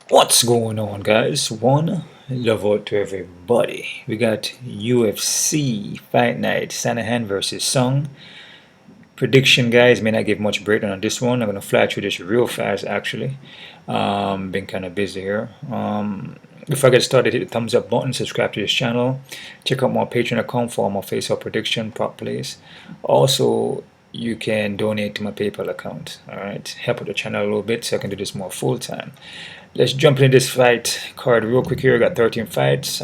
What's going on, guys? One love out to everybody. We got UFC Fight Night, Sandhagen versus Sung. Prediction, guys, may not give much breakdown on this one. I'm gonna fly through this real fast, actually. Been kind of busy here. Before I get started, hit the thumbs up button, subscribe to this channel, check out my Patreon account for all my face-off prediction prop plays. Also, you can donate to my PayPal account. All right, help out the channel a little bit so I can do this more full time. Let's jump into this fight card real quick here. We got 13 fights.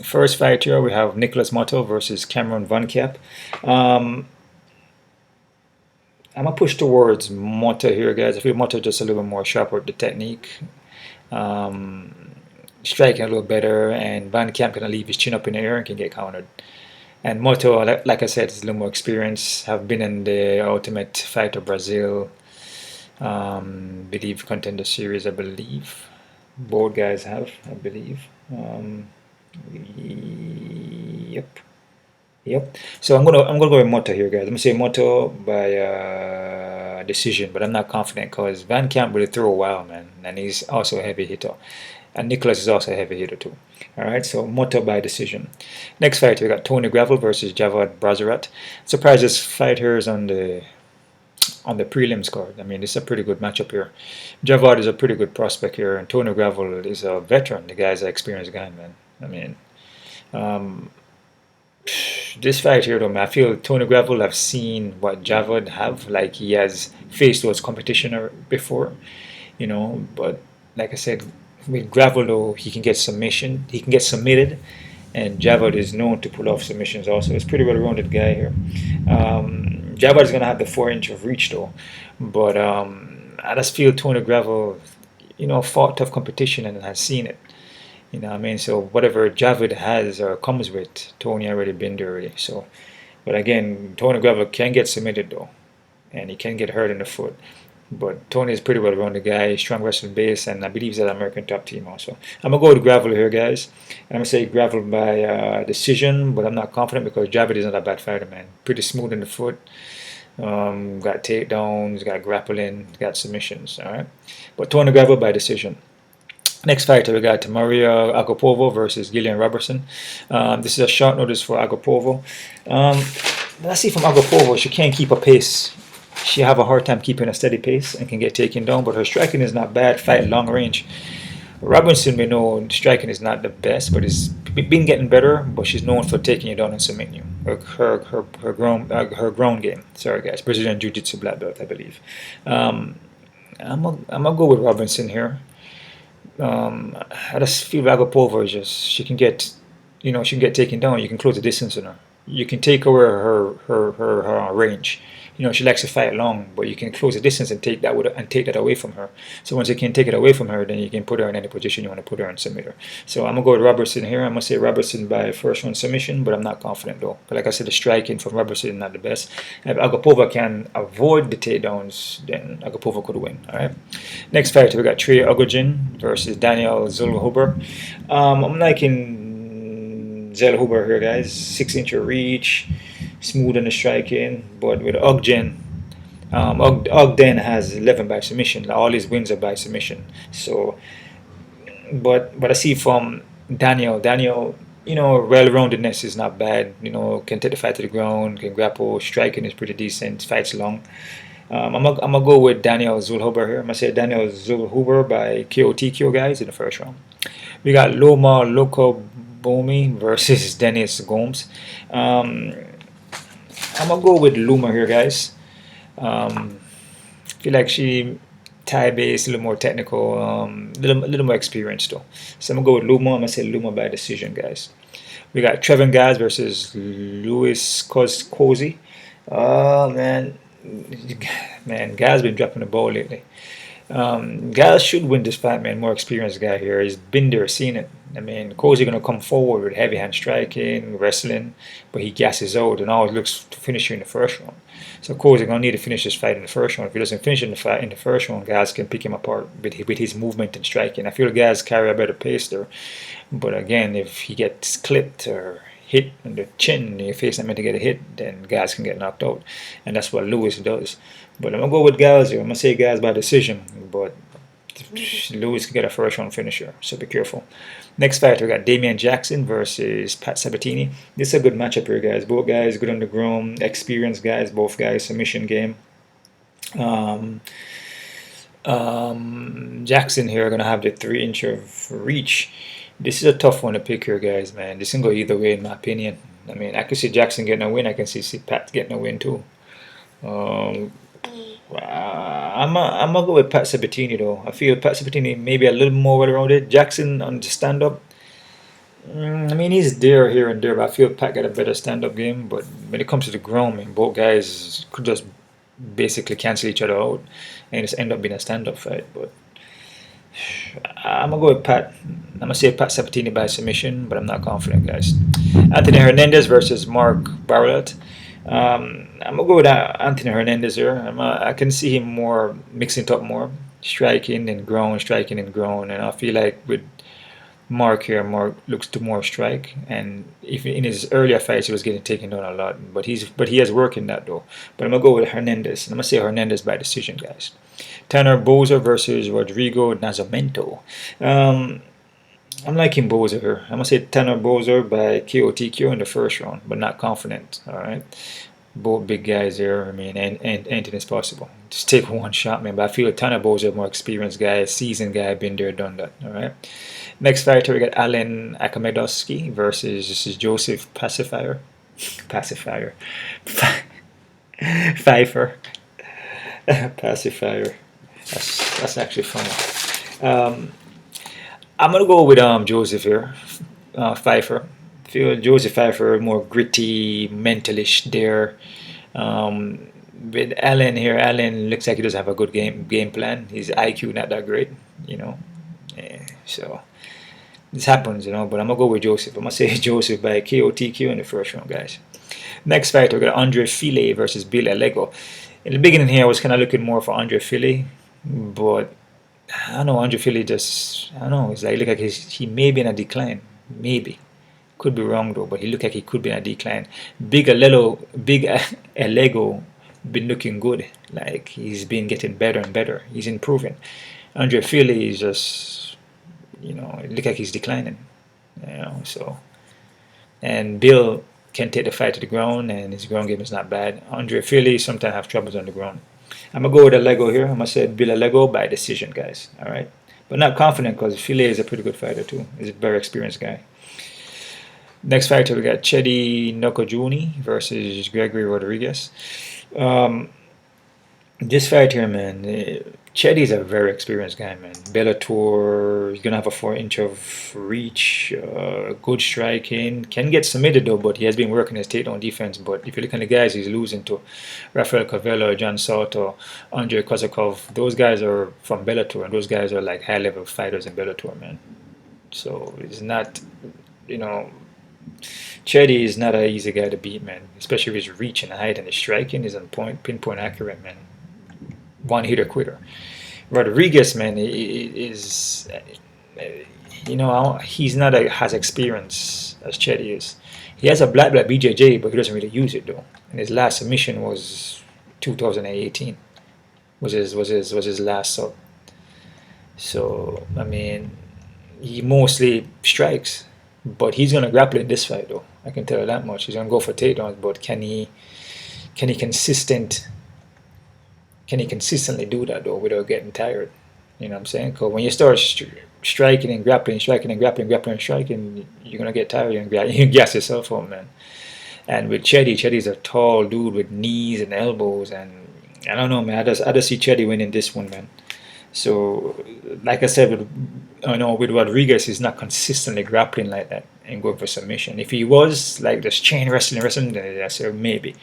First fight here, we have Nikolas Motta versus Cameron Van Cap. I'm gonna push towards Motta here, guys. I feel Motta just a little bit more sharper with the technique, striking a little better, and Van Camp can leave his chin up in the air and can get countered. And Motta, like I said, is a little more experience. Have been in the Ultimate Fighter Brazil, believe Contender Series. I believe both guys have. I believe. Yep. So I'm gonna go with Motta here, guys. I'm gonna say Motta by decision, but I'm not confident because Van Camp really throw a while, man, and he's also a heavy hitter. And Nicholas is also a heavy hitter too. Alright, so Motta by decision. Next fight, we got Tony Gravel versus Javad Brazarat. Surprised this fight here is on the prelims card. I mean, it's a pretty good matchup here. Javad is a pretty good prospect here, and Tony Gravel is a veteran. The guy's an experienced guy, man. I mean, this fight here, though, man, I feel Tony Gravel have seen what Javad have. Like, he has faced those competition before, you know. But like I said, with Gravel, though, he can get submitted, and Javad is known to pull off submissions also. It's a pretty well-rounded guy here. Javad is going to have the 4-inch of reach, though, but I just feel Tony Gravel, you know, fought tough competition and has seen it. You know what I mean? So whatever Javad has or comes with, Tony already been there already. So, but again, Tony Gravel can get submitted, though, and he can get hurt in the foot. But Tony is pretty well rounded guy, strong wrestling base, and I believe he's an American top team also. I'm going to go with Gravel here, guys. I'm going to say Gravel by decision, but I'm not confident because Javad is not a bad fighter, man. Pretty smooth in the foot. Got takedowns, got grappling, got submissions, all right? But Tony Gravel by decision. Next fighter, we got Maria Agapova versus Gillian Robertson. This is a short notice for Agapova. Let's see from Agapova, she can't keep a pace. She have a hard time keeping a steady pace and can get taken down, but her striking is not bad. Fight long range. Robinson, we know striking is not the best, but it's been getting better. But she's known for taking you down and submitting you. Her ground game. Sorry, guys. Brazilian Jiu-Jitsu black belt, I believe. I'm gonna go with Robinson here. I just feel Agapova is just she can get taken down. You can close the distance on her. You can take away her range. You know, she likes to fight long, but you can close the distance and take that away from her. So once you can take it away from her, then you can put her in any position you want to put her and submit her. So I'm gonna go with Robertson here. I'm gonna say Robertson by first round submission, but I'm not confident though. But like I said, the striking from Robertson is not the best. If Agapova can avoid the takedowns, then Agapova could win. All right. Next fight, we got Trey Ogogin versus Daniel Zellhuber. I'm liking Zellhuber here, guys. 6-inch reach. Smooth in the striking, but with Ogden has 11 by submission. All his wins are by submission. So, but I see from Daniel, you know, well-roundedness is not bad. You know, can take the fight to the ground, can grapple, striking is pretty decent, fights long. I'm gonna go with Daniel Zellhuber here. I'm gonna say Daniel Zellhuber by KO guys in the first round. We got Loma Lookboonmee versus Dennis Gomes. I'm gonna go with Luma here, guys. Feel like she Thai based, a little more technical, little more experienced though. So I'm gonna go with Luma. I'm gonna say Luma by decision, guys. We got Trevin Giles versus Louis Cozy. Oh man, Giles been dropping the ball lately. Giles should win this fight, man. More experienced guy here. He's been there, seen it. I mean, Cozy gonna come forward with heavy hand striking, wrestling, but he gasses out and always looks to finish you in the first round. So Cozy gonna need to finish this fight in the first round. If he doesn't finish in the first round, Giles can pick him apart with his movement and striking. I feel Giles carry a better pace there, but again, if he gets clipped or hit on the chin, your face not meant to get a hit, then Giles can get knocked out, and that's what Lewis does. But I'm gonna go with Giles here. I'm gonna say Giles by decision, but Lewis could get a first round finisher, so be careful. Next fight, we got Damian Jackson versus Pat Sabatini. This is a good matchup here, guys. Both guys good on the ground, experienced guys, both guys, submission game. Jackson here going to have the 3-inch of reach. This is a tough one to pick here, guys, man. This can go either way, in my opinion. I mean, I can see Jackson getting a win. I can see Pat getting a win, too. I'm gonna go with Pat Sabatini, though. I feel Pat Sabatini maybe a little more well-rounded. Jackson on the stand-up, I mean, he's there here and there, but I feel Pat got a better stand-up game. But when it comes to the ground, man, both guys could just basically cancel each other out and just end up being a stand-up fight. But I'm gonna go with Pat. I'm gonna say Pat Sabatini by submission, but I'm not confident, guys. Anthony Hernandez versus Mark Barrett. I'm gonna go with Anthony Hernandez here. I can see him more mixing it up more, striking and ground, and I feel like with Mark here, Mark looks to more strike, and if in his earlier fights he was getting taken down a lot, but he has work in that though. But I'm gonna go with Hernandez, and I'm gonna say Hernandez by decision, guys. Tanner Boser versus Rodrigo Nascimento. I'm liking Boser here. I'm gonna say Tanner Boser by KO in the first round, but not confident. All right, both big guys here. I mean, and anything is possible. Just take one shot, man. But I feel Tanner Boser, more experienced guy, seasoned guy, been there, done that. All right. Next fighter, we got Alan Akhmedovsky versus this is Joseph Pyfer. Pyfer. Pacifier. That's actually funny. I'm gonna go with Joseph here, Pyfer. I feel Joseph Pyfer more gritty, mentalish there. With Allen here, Allen looks like he doesn't have a good game plan. His IQ not that great, you know. So this happens, you know. But I'm gonna go with Joseph. I'm gonna say Joseph by KO in the first round, guys. Next fight, we got Andre Fili versus Bill Algeo. In the beginning here, I was kind of looking more for Andre Fili, but I don't know, Andre Fili just, I don't know, it's like, look like he may be in a decline, maybe. Could be wrong though, but he looked like he could be in a decline. Big Algeo been looking good, like he's been getting better and better, he's improving. Andre Fili is just, you know, it look like he's declining, you know, so. And Bill can take the fight to the ground, and his ground game is not bad. Andre Fili sometimes have troubles on the ground. I'm gonna go with Algeo here. I'm gonna say Bill Algeo by decision, guys. All right, but not confident because Fili is a pretty good fighter too. He's a very experienced guy. Next fighter, we got Chidi Njokuani versus Gregory Rodriguez. This fight here, man, Chedi is a very experienced guy, man. Bellator, he's gonna have a 4-inch of reach, good striking. Can get submitted though, but he has been working his takedown defense. But if you look at the guys he's losing to, Rafael Cavella, John Soto, Andrei Kozakov, those guys are from Bellator, and those guys are like high-level fighters in Bellator, man. So it's not, you know, Chedi is not an easy guy to beat, man. Especially with his reach and height, and his striking is on point, pinpoint accurate, man. One hitter quitter. Rodriguez, man, is, you know, he's not as experienced as Chedi is. He has a black BJJ, but he doesn't really use it though. And his last submission was 2018. Was his last sub. So I mean, he mostly strikes, but he's gonna grapple in this fight though. I can tell you that much. He's gonna go for takedowns, but can he consistently do that though without getting tired? You know what I'm saying? Because when you start striking and grappling, striking, you're gonna get tired and you gas yourself up, man. And with Chedi's a tall dude with knees and elbows, and I don't know, man. I just see Chedi winning this one, man. So, like I said, with Rodriguez, he's not consistently grappling like that and going for submission. If he was like just chain wrestling, then I say maybe.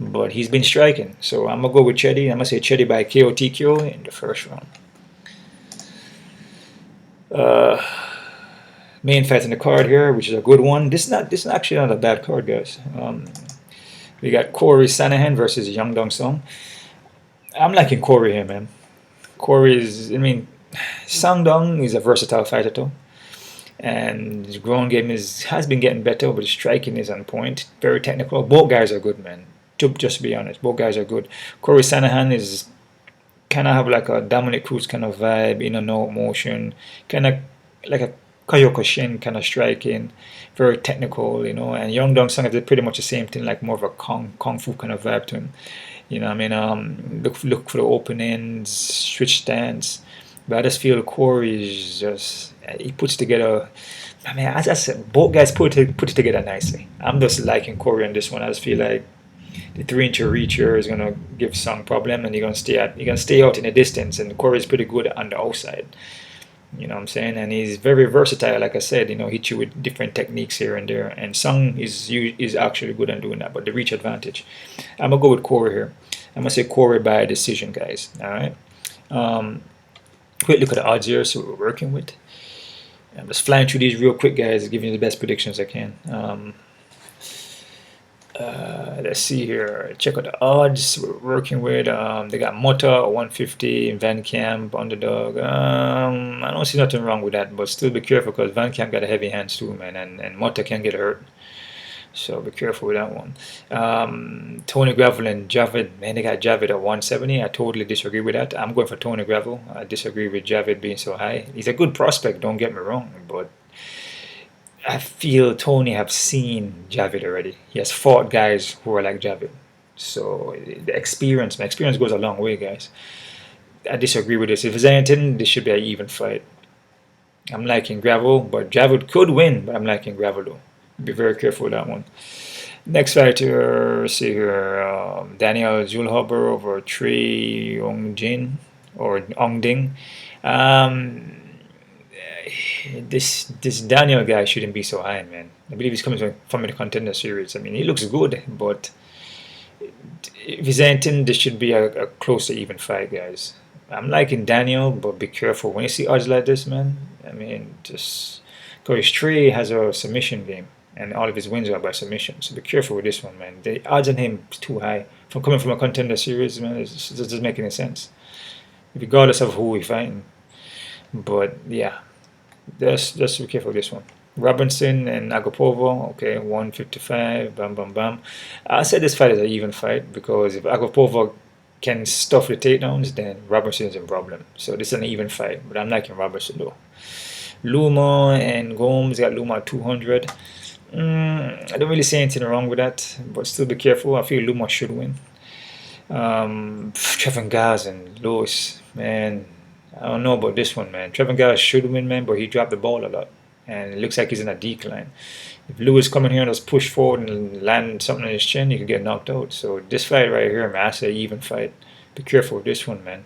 But he's been striking, so I'm gonna go with Chedi. I'm gonna say Chedi by KO in the first round. Main fight in the card here, which is a good one. This is actually not a bad card, guys. We got Cory Sandhagen versus Yang Dong Song. I'm liking Cory here, man. Sangdong is a versatile fighter too, and his ground game has been getting better, but his striking is on point. Very technical. Both guys are good, man. To just be honest, both guys are good. Cory Sandhagen is kind of have like a Dominic Cruz kind of vibe, in and out motion, kind of like a Kyokushin kind of striking, very technical, and Young Dong Sung did pretty much the same thing, like more of a kung fu kind of vibe to him. I mean, look for the openings, switch stance. But I just feel Cory is just, he puts together. I mean, as I said, both guys put it together nicely. I'm just liking Cory on this one. I just feel like the 3-inch reacher is gonna give some problem, and you're gonna stay out in the distance. And Cory is pretty good on the outside. You know what I'm saying? And he's very versatile, like I said. Hit you with different techniques here and there. And Sung is actually good at doing that, but the reach advantage. I'm gonna go with Cory here. I'm gonna say Cory by decision, guys. All right. Quick look at the odds here, so we're working with. I'm just flying through these real quick, guys, giving you the best predictions I can. Let's see here. Check out the odds we're working with. They got Motta 150, Van Camp underdog. I don't see nothing wrong with that, but still be careful because Van Camp got a heavy hands too, man, and Motta can get hurt. So be careful with that one. Tony Gravel and Javid, man, they got Javid at 170. I totally disagree with that. I'm going for Tony Gravel. I disagree with Javid being so high. He's a good prospect, don't get me wrong, but I feel Tony have seen Javid already. He has fought guys who are like Javid. So the experience goes a long way, guys. I disagree with this. If it's anything, this should be an even fight. I'm liking Gravel, but Javid could win, but I'm liking Gravel though. Be very careful with that one. Next fighter, see here, Daniel Zellhuber over Trey Ongjin or Ongding. This Daniel guy shouldn't be so high, man. I believe he's coming from the contender series. I mean, he looks good, but if he's anything, this should be a close to even fight, guys. I'm liking Daniel, but be careful when you see odds like this, man. I mean, just because Trey has a submission game, and all of his wins are by submission. So be careful with this one, man. The odds on him is too high. From coming from a contender series, man, it just doesn't make any sense, regardless of who we're fighting. But yeah, just be careful with this one. Robinson and Agapova, okay, 155, bam, bam, bam. I said this fight is an even fight because if Agapova can stuff the takedowns, then Robertson is in problem. So this is an even fight, but I'm liking Robertson though. Loma and Gomes got Loma 200. I don't really see anything wrong with that, but still be careful. I feel Loma should win. Trevin Giles and Lewis, man, I don't know about this one, man. Trevin Giles should win, man, but he dropped the ball a lot, and it looks like he's in a decline. If Lewis come in here and just push forward and land something on his chin, he could get knocked out. So this fight right here, man, I say even fight. Be careful with this one, man.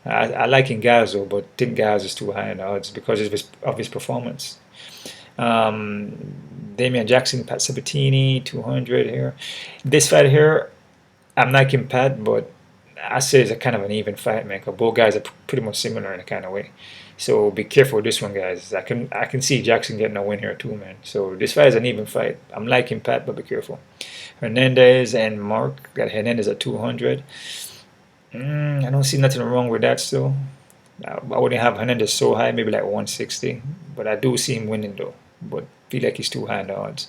I like Giles though, but think Giles is too high in the odds because of his performance. Damian Jackson, Pat Sabatini, 200 here. This fight here, I'm liking Pat, but I say it's a kind of an even fight, man, because both guys are pretty much similar in a kind of way. So be careful with this one, guys. I can see Jackson getting a win here too, man. So this fight is an even fight. I'm liking Pat, but be careful. Hernandez and Mark got Hernandez at 200. I don't see nothing wrong with that still. I wouldn't have Hernandez so high, maybe like 160. But I do see him winning though. But feel like he's too high in the odds.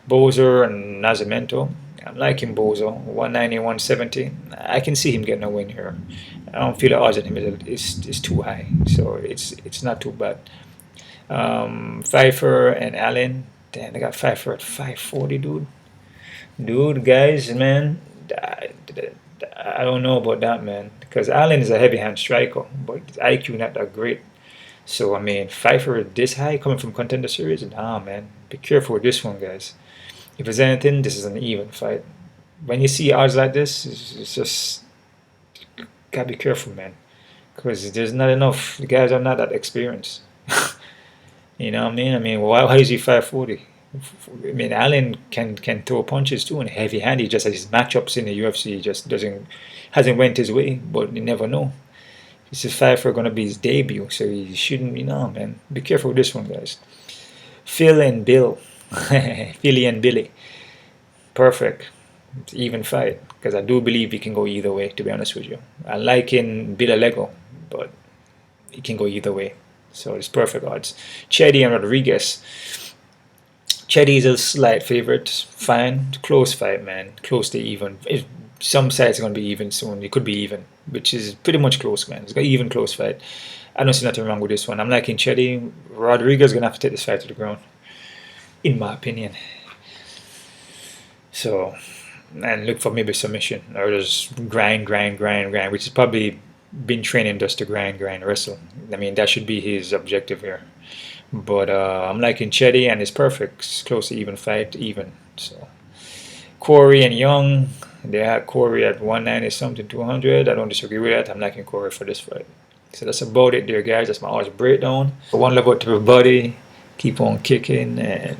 Boser and Nascimento. I'm liking Boser, 190, 170. I can see him getting a win here. I don't feel the odds on him is too high, so it's not too bad. Pyfer and Allen, damn, they got Pyfer at 540, dude, guys, man, I don't know about that, man, because Allen is a heavy hand striker, but his IQ not that great. So I mean, Pyfer this high coming from contender series, nah, man, be careful with this one, guys. If there's anything, this is an even fight. When you see odds like this, it's just gotta be careful, man, because there's not enough. The guys are not that experienced. You know what I mean? I mean, why is he 540? I mean, Allen can throw punches too, and heavy handed. Just as his matchups in the UFC just hasn't went his way. But you never know. This is Pyfer gonna be his debut, so he shouldn't. Man, be careful with this one, guys. Phil and Bill. Philly and Billy, perfect. It's even fight because I do believe he can go either way. To be honest with you, I like in Bill Lego, but he can go either way. So it's perfect odds. Chidi and Rodriguez. Chidi is a slight favorite. Fine, close fight, man. Close to even. Some sides are gonna be even soon. It could be even. which is pretty much close, man. It's got even close fight. I don't see nothing wrong with this one. I'm liking Chidi. Rodriguez gonna have to take this fight to the ground, in my opinion. So, and look for maybe submission or just grind, which is probably been training just to grind, wrestle. I mean, that should be his objective here. But I'm liking Chidi, and it's perfect. It's close to even fight, even. So, Cory and Young, they had Cory at 190 something, 200. I don't disagree with that. I'm liking Cory for this fight. So that's about it there, guys. That's my odds breakdown. One love out to everybody. Keep on kicking, and